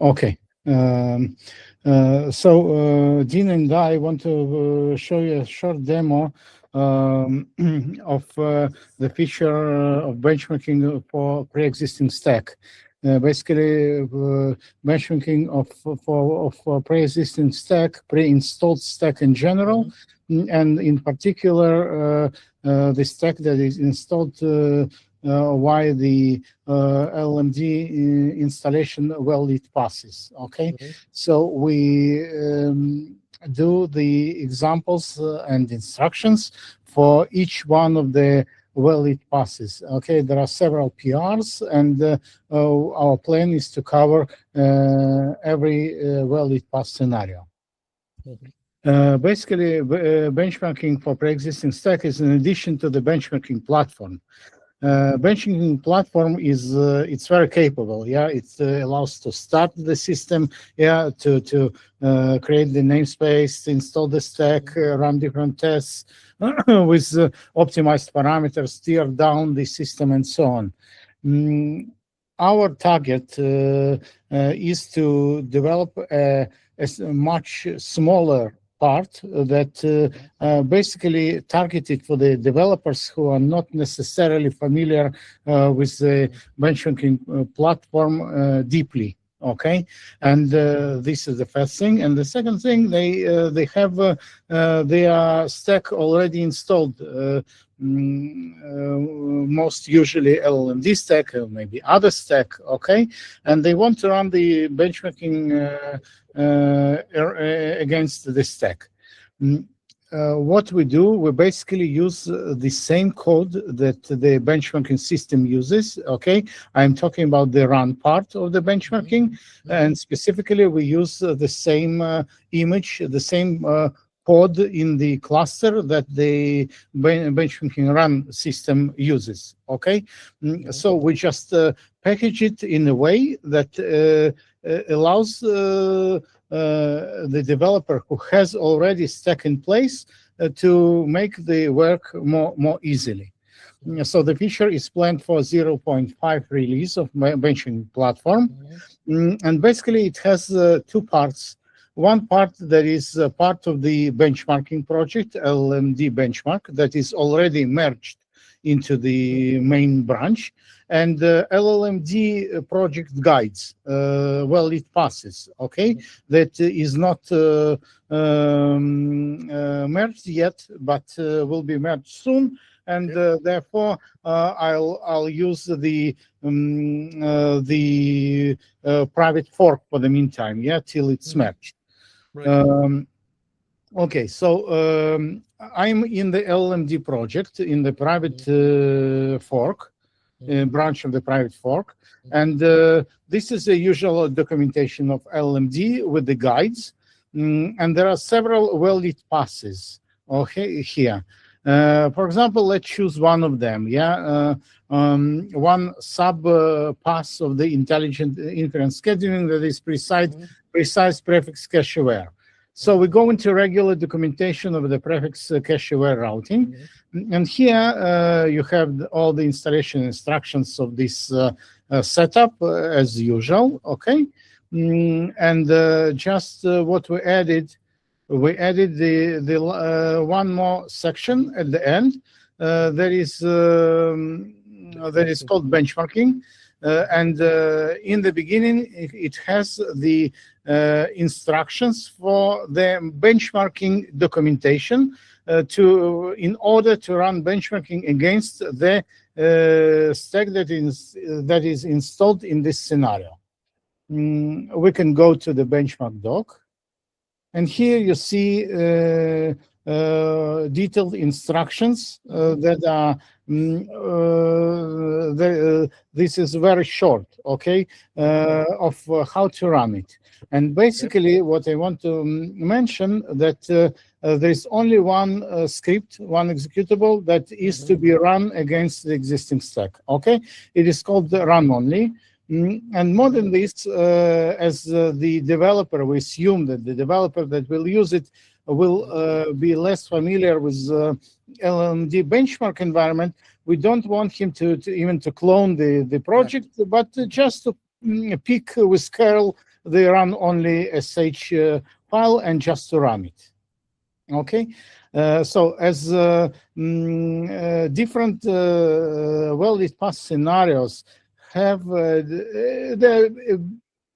Okay. Dean and I want to show you a short demo of the feature of benchmarking for pre-existing stack. Basically, benchmarking of pre-existing stack, pre-installed stack in general, and in particular, the stack that is installed while the llm-d installation while it passes. Okay, so we do the examples and instructions for each one of the while it passes. Okay, there are several PRs, and our plan is to cover every while it pass scenario. Basically, benchmarking for pre-existing stack is in addition to the benchmarking platform. Benchmarking platform is it's very capable. Yeah, it allows to start the system. Yeah, to create the namespace, install the stack, run different tests with optimized parameters, tear down the system, and so on. Our target is to develop a much smaller part that basically targeted for the developers who are not necessarily familiar with the benchmarking platform deeply. Okay, and this is the first thing. And the second thing, they have their stack already installed. Most usually llm-d stack, or maybe other stack. Okay, and they want to run the benchmarking against the stack. What we do, we basically use the same code that the benchmarking system uses. Okay, I'm talking about the run part of the benchmarking, and specifically we use the same image, the same pod in the cluster that the benchmarking run system uses. Okay, so we just package it in a way that allows the developer who has already stack in place to make the work more easily. So the feature is planned for 0.5 release of benchmarking platform, and basically it has two parts. One part that is part of the benchmarking project, llm-d benchmark, that is already merged into the main branch, and llm-d project guides well it passes. Okay, that is not merged yet, but will be merged soon, and therefore I'll use the private fork for the meantime, yeah, till it's merged. Okay, so I'm in the llm-d project in the private fork, branch of the private fork, and this is the usual documentation of llm-d with the guides, and there are several well-lit passes. Okay, here, for example, let's choose one of them. Yeah, one sub pass of the intelligent inference scheduling that is precise prefix cache aware. So we go into regular documentation of the prefix cache aware routing, and here you have all the installation instructions of this setup as usual. Okay, and just what we added the one more section at the end that is called benchmarking. And in the beginning, it has the instructions for the benchmarking documentation in order to run benchmarking against the stack that is installed in this scenario. We can go to the benchmark doc, and here you see detailed instructions that are this is very short, okay, of how to run it. And basically what I want to mention that there's only one script, one executable that is to be run against the existing stack. Okay, it is called the run-only. And more than this, as the developer, we assume that the developer that will use it will be less familiar with llm-d benchmark environment. We don't want him to even to clone the project, but just to pick with curl the run-only.sh file and just to run it. Okay, so as different well-lit path scenarios have they're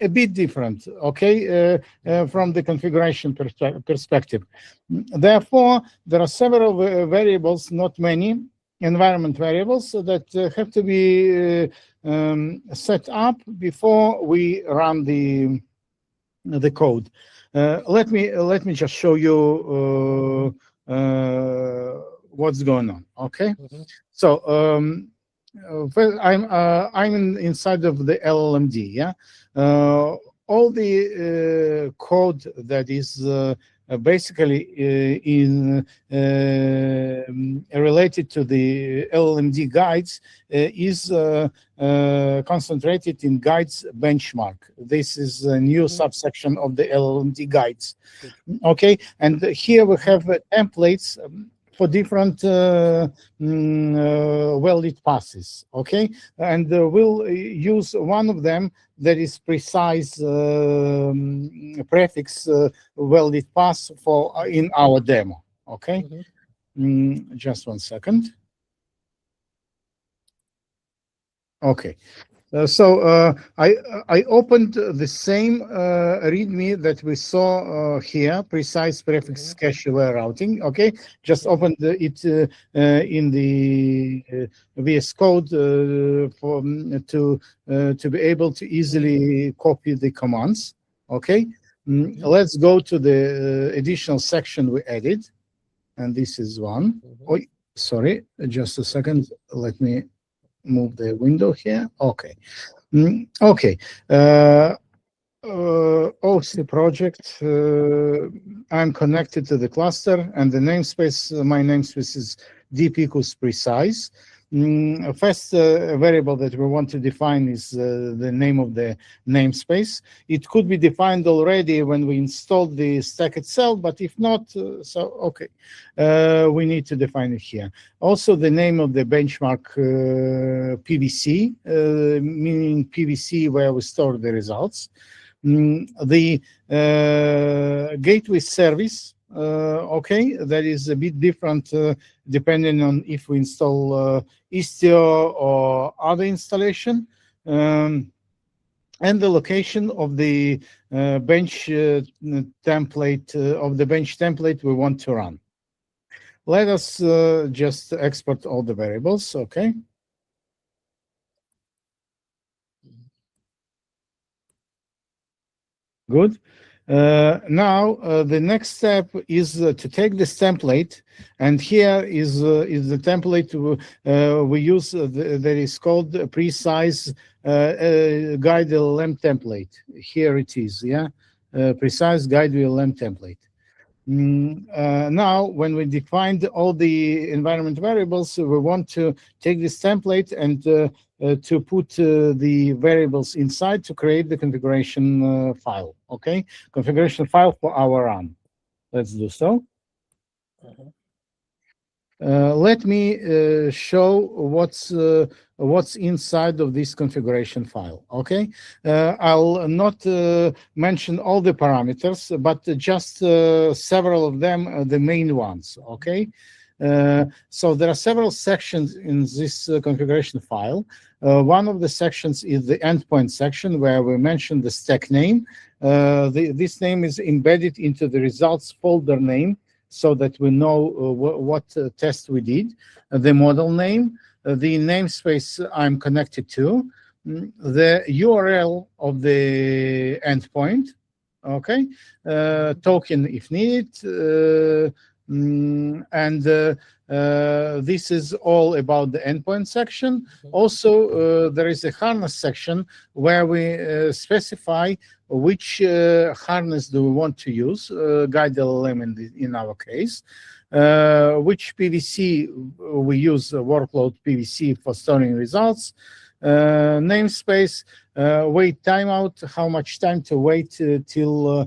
a bit different, okay, from the configuration perspective. Therefore, there are several variables, not many environment variables, that have to be set up before we run the code. Let me just show you what's going on. Okay, so well, I'm inside of the llm-d. Yeah, all the code that is basically related to the llm-d guides is concentrated in guides benchmark. This is a new subsection of the llm-d guides. Okay, and here we have templates for different well-lit passes. Okay, and we'll use one of them that is precise prefix well-lit pass for in our demo. Okay, just one second. Okay. So I opened the same README that we saw here, precise prefix cache aware routing. Okay, just opened it in the VS Code to be able to easily copy the commands. Okay, let's go to the additional section we added, and this is one. Oh, sorry, just a second. Let me move the window here. Okay. Okay. OC project. I'm connected to the cluster, and the namespace, my namespace is deep equals precise. First variable that we want to define is the name of the namespace. It could be defined already when we installed the stack itself, but if not, so okay, we need to define it here. Also, the name of the benchmark PVC, meaning PVC where we store the results. The gateway service. Okay, that is a bit different depending on if we install Istio or other installation, and the location of the bench template we want to run. Let us just export all the variables. Okay. Good. Now the next step is to take this template, and here is the template we use that is called precise guide llm template. Here it is. Yeah, precise guide llm template. Now, when we defined all the environment variables, we want to take this template and to put the variables inside to create the configuration file. Okay, configuration file for our run. Let's do so. Let me show what's inside of this configuration file. Okay, I'll not mention all the parameters, but just several of them, the main ones. Okay, so there are several sections in this configuration file. One of the sections is the endpoint section, where we mention the stack name. This name is embedded into the results folder name, so that we know what test we did, the model name, the namespace I'm connected to, the URL of the endpoint, okay, token if needed, and this is all about the endpoint section. Also, there is a harness section where we specify which harness do we want to use, guide llm in our case, which PVC we use, workload PVC for storing results, namespace, wait timeout, how much time to wait till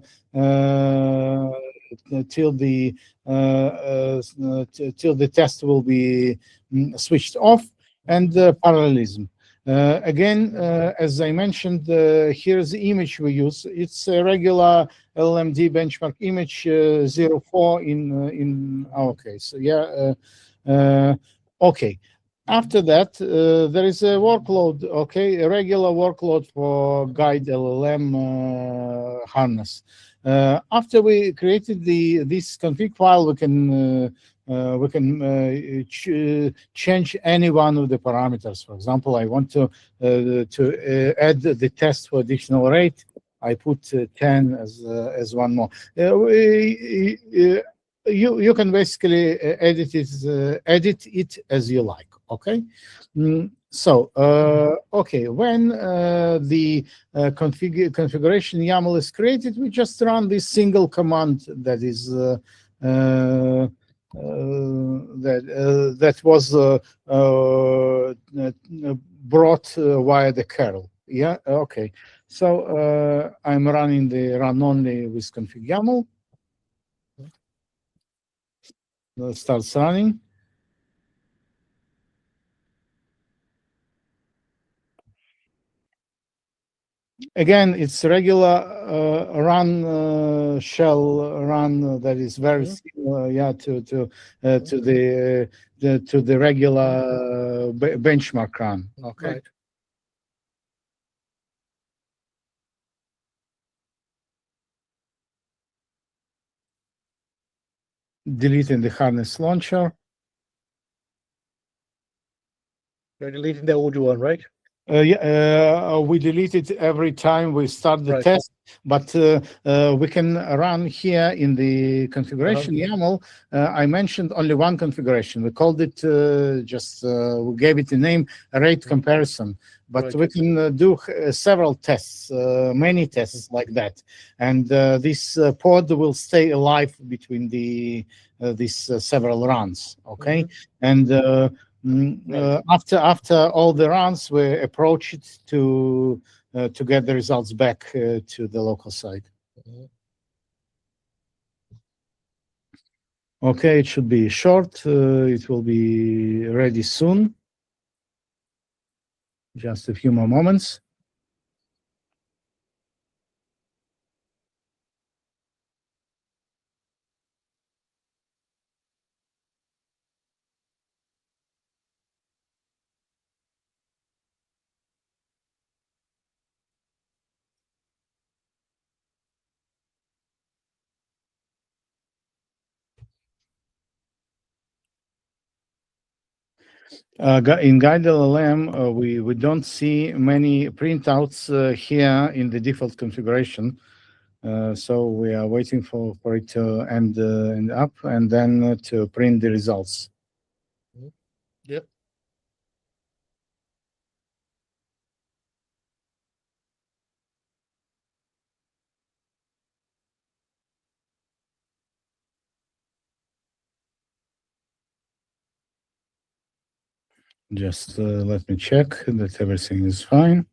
the test will be switched off, and parallelism. Again, as I mentioned, here's the image we use. It's a regular llm-d benchmark image 04 in our case. Yeah. Okay. After that, there is a workload. Okay, a regular workload for guide LLM harness. After we created this config file, we can change any one of the parameters. For example, I want to add the test for additional rate. I put 10 as one more. You can basically edit it as you like. Okay. So okay, when the configuration YAML is created, we just run this single command that is that was brought via the curl. Yeah. Okay. So I'm running the run only with config YAML. Starts running. Again, it's regular shell run that is very similar, yeah, to the regular benchmark run. Okay. Right. Deleting the harness launcher. You're deleting the old one, right? We delete it every time we start the test, but we can run here in the configuration YAML. I mentioned only one configuration. We called it we gave it a name, rate comparison. But we can do several tests, many tests like that, and this pod will stay alive between these several runs. Okay, and after all the runs, we approach it to get the results back to the local site. Okay, it should be short. It will be ready soon. Just a few more moments. In Guide LLM, we don't see many printouts here in the default configuration. So we are waiting for it to end up and then to print the results. Yep. Just let me check that everything is fine.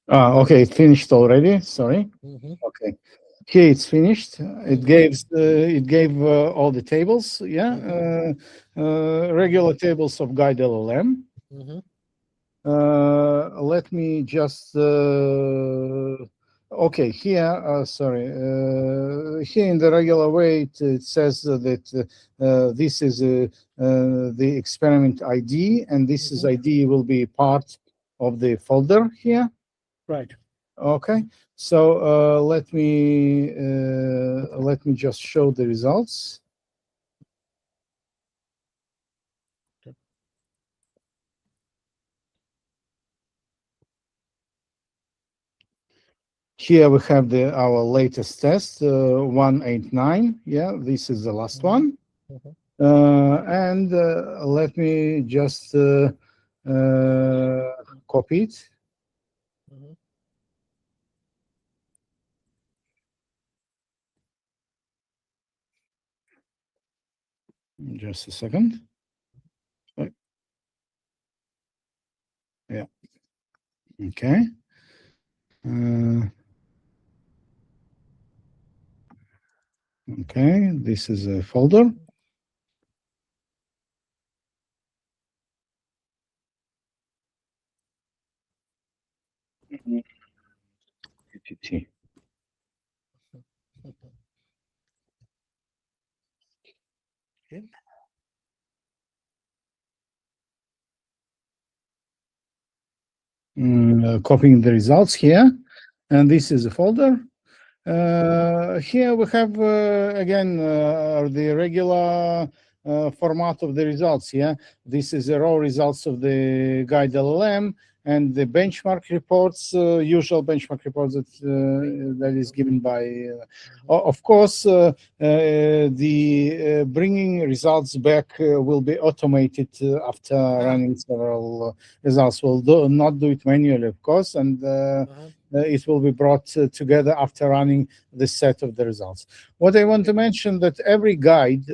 Okay, it finished already. Sorry. Okay, here it's finished. It gave all the tables. Yeah, regular tables of Guide LLM. Let me just. Okay, here. Sorry. Here in the regular way, it says that this is the experiment ID, and this is ID will be part of the folder here. Right. Okay, so let me just show the results. Here we have our latest test, 189. Yeah, this is the last one. And let me just copy it. Just a second. Yeah. Okay. Okay. This is a folder. PPT. Okay. Copying the results here, and this is a folder. Here we have again the regular format of the results. Here, this is the raw results of the guide LLM and the benchmark reports, usual benchmark reports that is given by. Of course, the bringing results back will be automated after running several results. We'll not do it manually, of course, and it will be brought together after running the set of the results. What I want to mention that every guide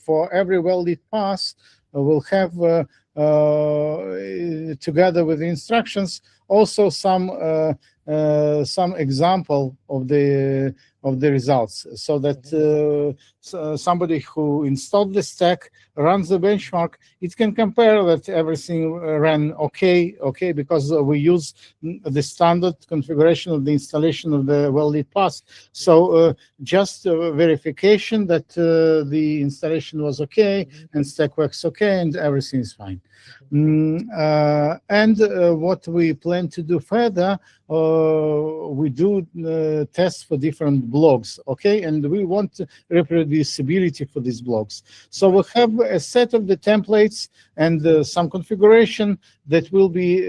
for every well-lit pass will have together with the instructions also some example of the results, so that somebody who installed the stack runs the benchmark, it can compare that everything ran okay, because we use the standard configuration of the installation of the well-lit pass. So just verification that the installation was okay and stack works okay and everything is fine. And what we plan to do further, we do tests for different blogs, okay, and we want reproducibility for these blogs. So we'll have a set of the templates and some configuration that will be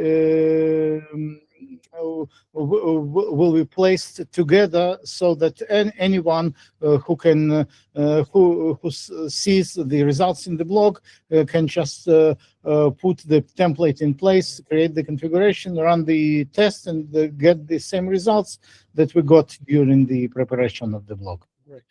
placed together, so that anyone who can who sees the results in the blog can just put the template in place, create the configuration, run the test, and get the same results that we got during the preparation of the blog. Right.